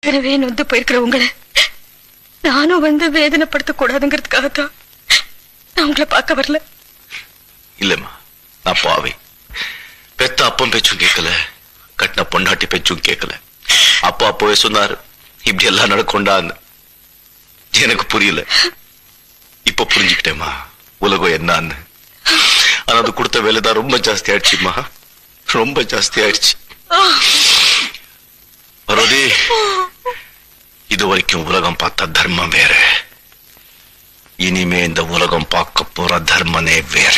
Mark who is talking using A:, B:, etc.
A: ஏற்கனவே நொந்து போயிருக்கிற உங்களை நானும் வந்து வேதனைப்படுத்த கூடாதுங்கிறதுக்காகத்தான் நான் உங்களை பார்க்க வரல.
B: இல்லம்மா, நான் பாவி. பெத்த அப்பம் பேச்சும் கேட்கல, கட்டின பொண்டாட்டி பேச்சும் கேட்கல. அப்பா அப்பவே சொன்னாரு இப்படி எல்லாம் நடக்கும்டான்னு. எனக்கு புரியல. இப்ப புரிஞ்சுக்கிட்டேம்மா உலகம் என்னன்னு. ஆனா அது கொடுத்த வேலைதான் ரொம்ப ஜாஸ்தி ஆயிடுச்சுமா, ரொம்ப ஜாஸ்தி ஆயிடுச்சு. பரோதி, இது வரைக்கும் உலகம் பார்த்த தர்மம் வேற, இனிமே இந்த உலகம் பார்க்க போற தர்மனே வேற.